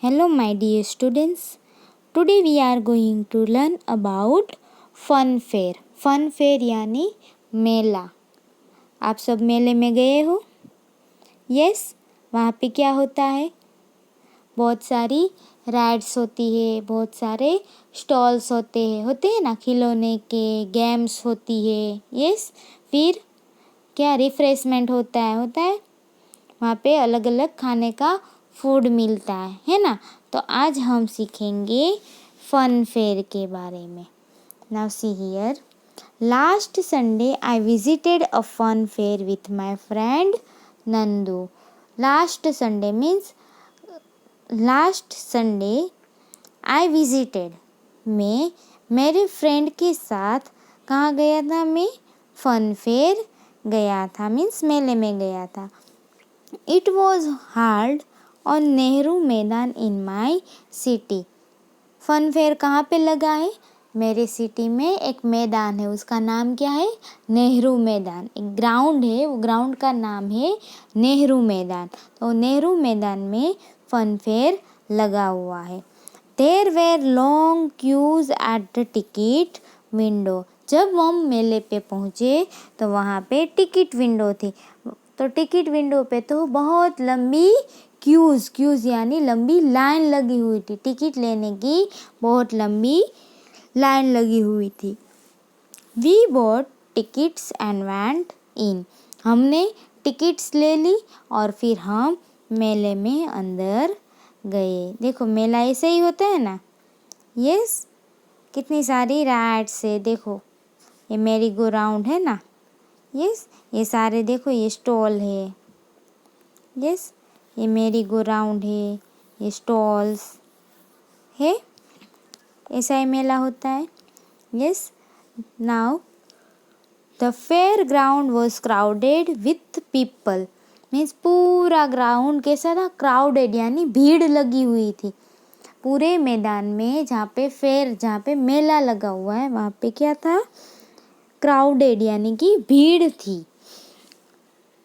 Hello, my dear students. Today we are going to learn about fun fair. Fun fair यानी मेला. आप सब मेले में गए हो? यस. वहाँ पे क्या होता है? बहुत सारी राइड्स होती है, बहुत सारे स्टॉल्स होते हैं ना, खिलौने के, गेम्स होती है. यस. फिर क्या रिफ्रेशमेंट होता है. वहाँ पे अलग अलग खाने का फूड मिलता है ना. तो आज हम सीखेंगे फन फेयर के बारे में. Now see here. Last Sunday I visited a fun fair with my friend Nandu. Last Sunday means last Sunday I visited. मैं मेरे फ्रेंड के साथ कहाँ गया था? मैं फन फेयर गया था, मीन्स मेले में गया था. It was held on Nehru मैदान in my city. Fun fair कहाँ पे लगा है? मेरे सिटी में एक मैदान है, उसका नाम क्या है? नेहरू मैदान. एक ग्राउंड है, वो ग्राउंड का नाम है नेहरू मैदान. तो नेहरू मैदान में फन फेयर लगा हुआ है. There were long queues at the ticket window. जब हम मेले पे पहुँचे तो वहाँ पे टिकट विंडो थी. तो टिकट विंडो पे तो बहुत लंबी क्यूज़ यानी लंबी लाइन लगी हुई थी. टिकट लेने की बहुत लंबी लाइन लगी हुई थी. We bought tickets and went in. हमने टिकट्स ले ली और फिर हम मेले में अंदर गए. देखो मेला ऐसे ही होता है ना. यस. कितनी सारी राइड्स है. देखो ये मेरी गो राउंड है ना. यस. ये सारे देखो, ये स्टॉल है. यस. ये मेरी गो राउंड है, ये स्टॉल्स है. ऐसा ही मेला होता है. Yes. Now the fair ground was crowded with people. Means पूरा ग्राउंड कैसा था? क्राउडेड यानी भीड़ लगी हुई थी. पूरे मैदान में जहाँ पे मेला लगा हुआ है वहाँ पे क्या था? क्राउडेड यानी कि भीड़ थी.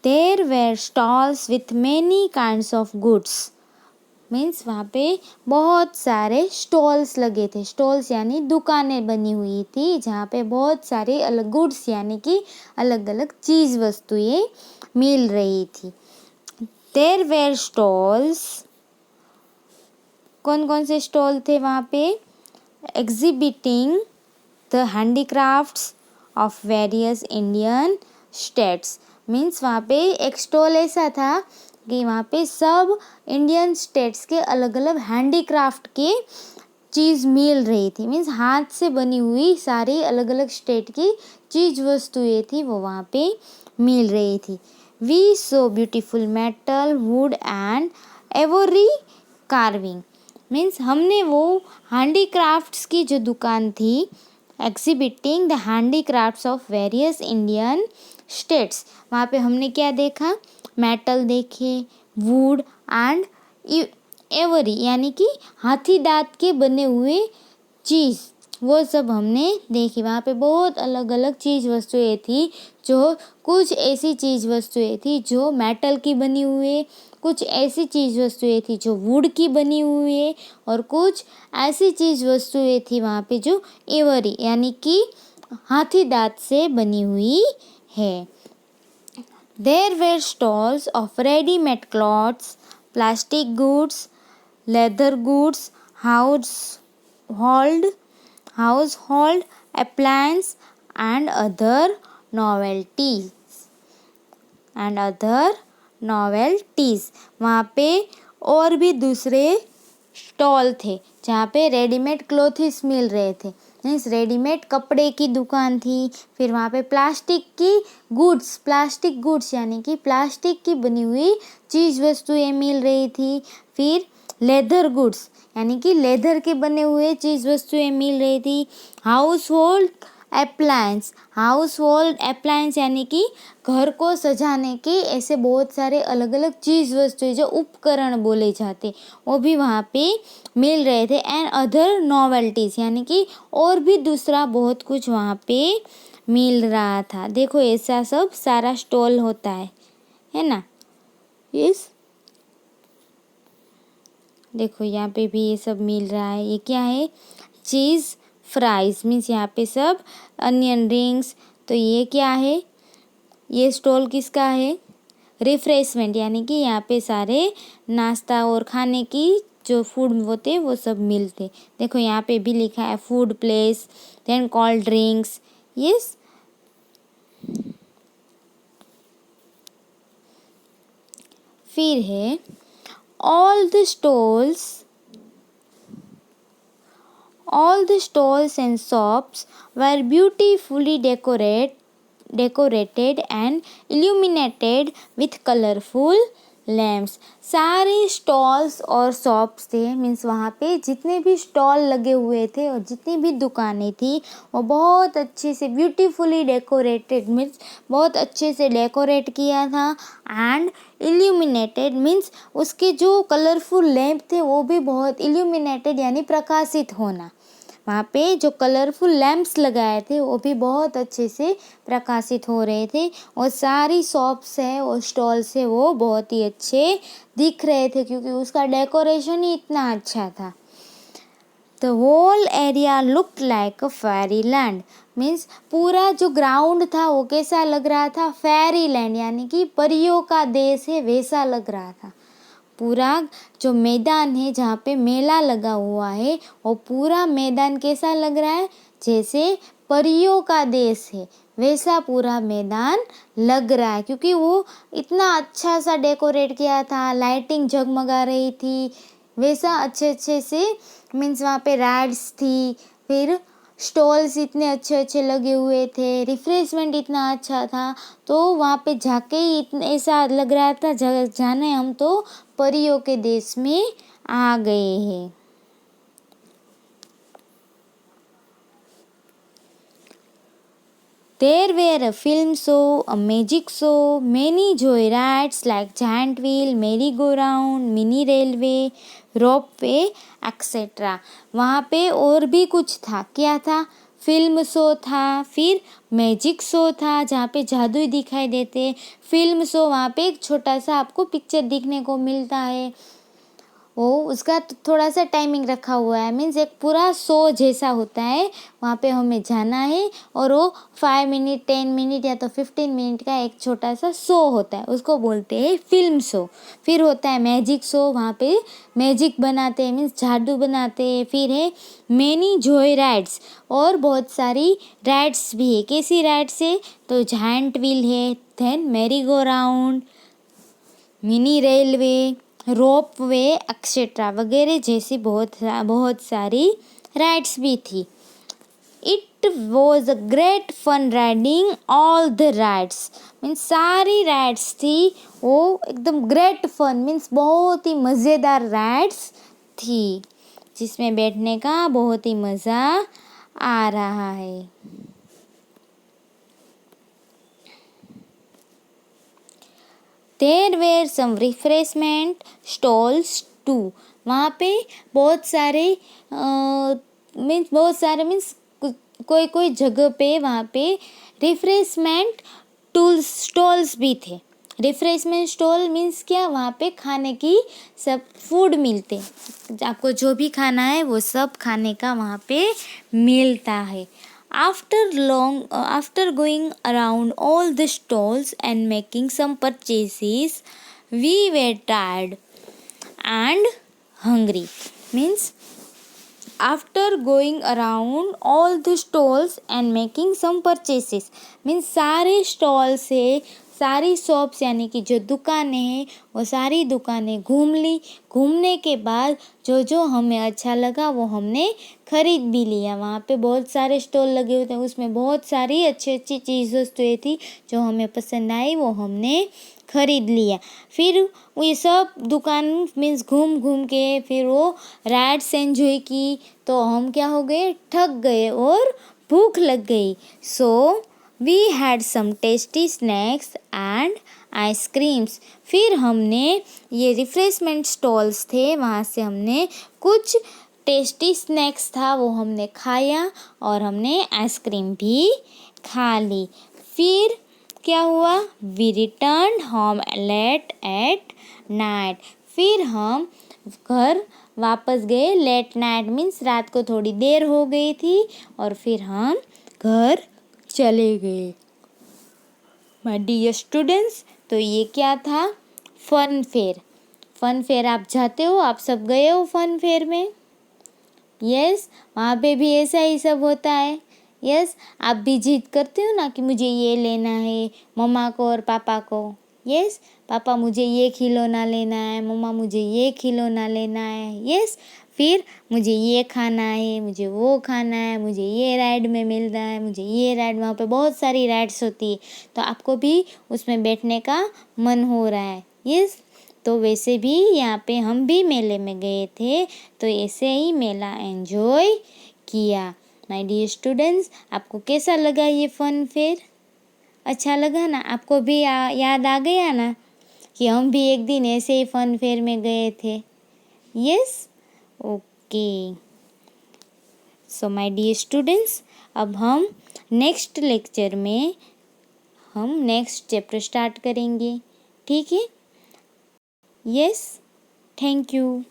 There were stalls with many kinds of goods. Means वहाँ पे बहुत सारे स्टॉल्स लगे थे. स्टॉल्स यानी दुकानें बनी हुई थी जहाँ पे बहुत सारे अलग गुड्स यानी कि अलग अलग चीज़ वस्तुएं मिल रही थी. There were stalls. कौन कौन से स्टॉल थे वहाँ पे? Exhibiting the handicrafts of various Indian states. Means वहाँ पे एक स्टॉल ऐसा था कि वहाँ पे सब इंडियन स्टेट्स के अलग अलग हैंडीक्राफ्ट के चीज़ मिल रही थी. मीन्स हाथ से बनी हुई सारी अलग अलग स्टेट की चीज़ वस्तुएं थी वो वहाँ पे मिल रही थी. We saw beautiful metal, wood and every carving. Means हमने वो हैंडीक्राफ्ट्स की जो दुकान थी, exhibiting the handicrafts of various Indian states. वहाँ पे हमने क्या देखा? मेटल देखे, वुड एंड एवरी यानी कि हाथी दांत के बने हुए चीज़, वो सब हमने देखी. वहाँ पे बहुत अलग अलग चीज़ वस्तुएं थी. जो कुछ ऐसी चीज़ वस्तुएं थी जो मेटल की बनी हुई, कुछ ऐसी चीज़ वस्तुएं थी जो वुड की बनी हुई है, और कुछ ऐसी चीज़ वस्तुएं थी वहाँ पे जो एवरी यानी कि हाथी दांत से बनी हुई है. There were stalls of ready-made clothes, plastic goods, leather goods, household appliances, and other novelties. वहाँ पे और भी दूसरे स्टॉल थे जहाँ पे रेडीमेड क्लोथ्स मिल रहे थे. मीन्स रेडीमेड कपड़े की दुकान थी. फिर वहाँ पे प्लास्टिक गुड्स यानी कि प्लास्टिक की बनी हुई चीज़ वस्तुएं मिल रही थी. फिर लेदर गुड्स यानी कि लेदर के बने हुए चीज़ वस्तुएं मिल रही थी. हाउसहोल्ड अप्लायंस यानी कि घर को सजाने के ऐसे बहुत सारे अलग अलग चीज़ वस्तुएं जो उपकरण बोले जाते वो भी वहाँ पे मिल रहे थे. एंड अदर नॉवेल्टीज़ यानी कि और भी दूसरा बहुत कुछ वहाँ पे मिल रहा था. देखो ऐसा सब सारा स्टॉल होता है ना. यस. देखो यहाँ पे भी ये सब मिल रहा है। ये क्या है? चीज़ फ्राइज़ मीन्स यहाँ पे सब अनियन रिंग्स। तो ये क्या है? ये स्टॉल किसका है? रिफ्रेशमेंट, यानी कि यहाँ पे सारे नाश्ता और खाने की जो फूड होते वो सब मिलते। देखो यहाँ पे भी लिखा है food place, then cold drinks. Yes, फिर है all the stalls, all the stalls and shops were beautifully decorated and illuminated with colorful lamps. सारे स्टॉल्स और शॉप्स थे, मीन्स वहाँ पे जितने भी स्टॉल लगे हुए थे और जितनी भी दुकानें थी वो बहुत अच्छे से ब्यूटीफुली डेकोरेटेड, मीन्स बहुत अच्छे से डेकोरेट किया था। एंड इल्यूमिनेटेड मीन्स उसके जो कलरफुल लैम्प थे वो भी बहुत इल्यूमिनेटेड यानी प्रकाशित होना। वहाँ पे जो कलरफुल लैम्प्स लगाए थे वो भी बहुत अच्छे से प्रकाशित हो रहे थे और सारी शॉप्स है और स्टॉल्स है वो बहुत ही अच्छे दिख रहे थे क्योंकि उसका डेकोरेशन ही इतना अच्छा था। The whole area looked like a fairy land means पूरा जो ग्राउंड था वो कैसा लग रहा था? फेरी लैंड, यानी कि परियों का देश है वैसा लग रहा था। पूरा जो मैदान है जहाँ पे मेला लगा हुआ है वो पूरा मैदान कैसा लग रहा है? जैसे परियों का देश है वैसा पूरा मैदान लग रहा है क्योंकि वो इतना अच्छा सा डेकोरेट किया था, लाइटिंग जगमगा रही थी वैसा अच्छे अच्छे से। मीन्स वहाँ पे राइड्स थी, फिर स्टॉल्स इतने अच्छे अच्छे लगे हुए थे, रिफ्रेशमेंट इतना अच्छा था। तो वहाँ पे जाके ही इतना ऐसा लग रहा था जाने हम तो परियों के देश में आ गए हैं। There were a film show, a magic show, many joy rides like giant wheel, merry-go-round, mini railway, ropeway etcetera. वहाँ पे और भी कुछ था। क्या था? फिल्म शो था, फिर मैजिक शो था जहाँ पे जादू दिखाई देते। फिल्म शो वहाँ पे एक छोटा सा आपको पिक्चर दिखने को मिलता है, वो उसका थोड़ा सा टाइमिंग रखा हुआ है, मीन्स एक पूरा शो जैसा होता है। वहाँ पे हमें जाना है और वो 5 मिनट 10 मिनट या तो 15 मिनट का एक छोटा सा शो होता है, उसको बोलते हैं फिल्म शो। फिर होता है मैजिक शो, वहाँ पे मैजिक बनाते हैं मीन्स जादू बनाते हैं। फिर है मैनी जॉय राइड्स, और बहुत सारी राइड्स भी है। कैसी राइड्स है? तो जायंट व्हील है, then merry go round, mini railway, rope way etcetera वगैरह जैसी बहुत सारी राइड्स भी थी। It was a great fun riding all the rides means सारी राइड्स थी वो एकदम ग्रेट फन मीन्स बहुत ही मज़ेदार राइड्स थी जिसमें बैठने का बहुत ही मज़ा आ रहा है। There were some refreshment stalls too. वहाँ पे बहुत सारे मीन्स कोई कोई जगह पे वहाँ पे रिफ्रेशमेंट टूल्स स्टॉल्स भी थे। रिफ्रेशमेंट स्टॉल मीन्स क्या? वहाँ पे खाने की सब फूड मिलते, आपको जो भी खाना है वो सब खाने का वहाँ पे मिलता है। After going around all the stalls and making some purchases, we were tired and hungry. Means after going around all the stalls and making some purchases means सारे स्टॉल से सारी शॉप्स यानी कि जो दुकानें हैं वो सारी दुकानें घूम ली। घूमने के बाद जो जो हमें अच्छा लगा वो हमने खरीद भी लिया। वहाँ पे बहुत सारे स्टॉल लगे हुए थे, उसमें बहुत सारी अच्छी अच्छी चीज़ वस्तुएं थी जो हमें पसंद आई वो हमने खरीद लिया। फिर ये सब दुकान मीन्स घूम घूम के फिर वो राइड्स एंजॉय की तो हम क्या हो गए? थक गए और भूख लग गई। So we had some tasty snacks and ice creams. फिर हमने ये रिफ्रेशमेंट स्टॉल्स थे वहाँ से हमने कुछ टेस्टी स्नैक्स था वो हमने खाया और हमने आइसक्रीम भी खा ली। फिर क्या हुआ? We return home late at night. फिर हम घर वापस गए। लेट नाइट मीन्स रात को थोड़ी देर हो गई थी और फिर हम घर चले गए। माय डियर स्टूडेंट्स, तो ये क्या था? Fun fair. फन फेयर आप जाते हो, आप सब गए हो फन फेयर में? यस, वहाँ पे भी ऐसा ही सब होता है। यस, आप भी जिद करते हो ना कि मुझे ये लेना है, मम्मा को और पापा को। यस, पापा मुझे ये खिलौना लेना है, मम्मा मुझे ये खिलौना लेना है। यस, फिर मुझे ये खाना है, मुझे वो खाना है, मुझे ये राइड में मिल रहा है, मुझे ये राइड। वहाँ पे बहुत सारी राइड्स होती है, तो आपको भी उसमें बैठने का मन हो रहा है। यस, तो वैसे भी यहाँ पे हम भी मेले में गए थे, तो ऐसे ही मेला एंजॉय किया। माय डियर स्टूडेंट्स, आपको कैसा लगा ये फन फेयर? अच्छा लगा ना? आपको भी याद आ गया ना कि हम भी एक दिन ऐसे ही फन फेयर में गए थे? Yes, okay. So my dear students, अब हम नेक्स्ट लेक्चर में हम नेक्स्ट चैप्टर स्टार्ट करेंगे, ठीक है? Yes, thank you.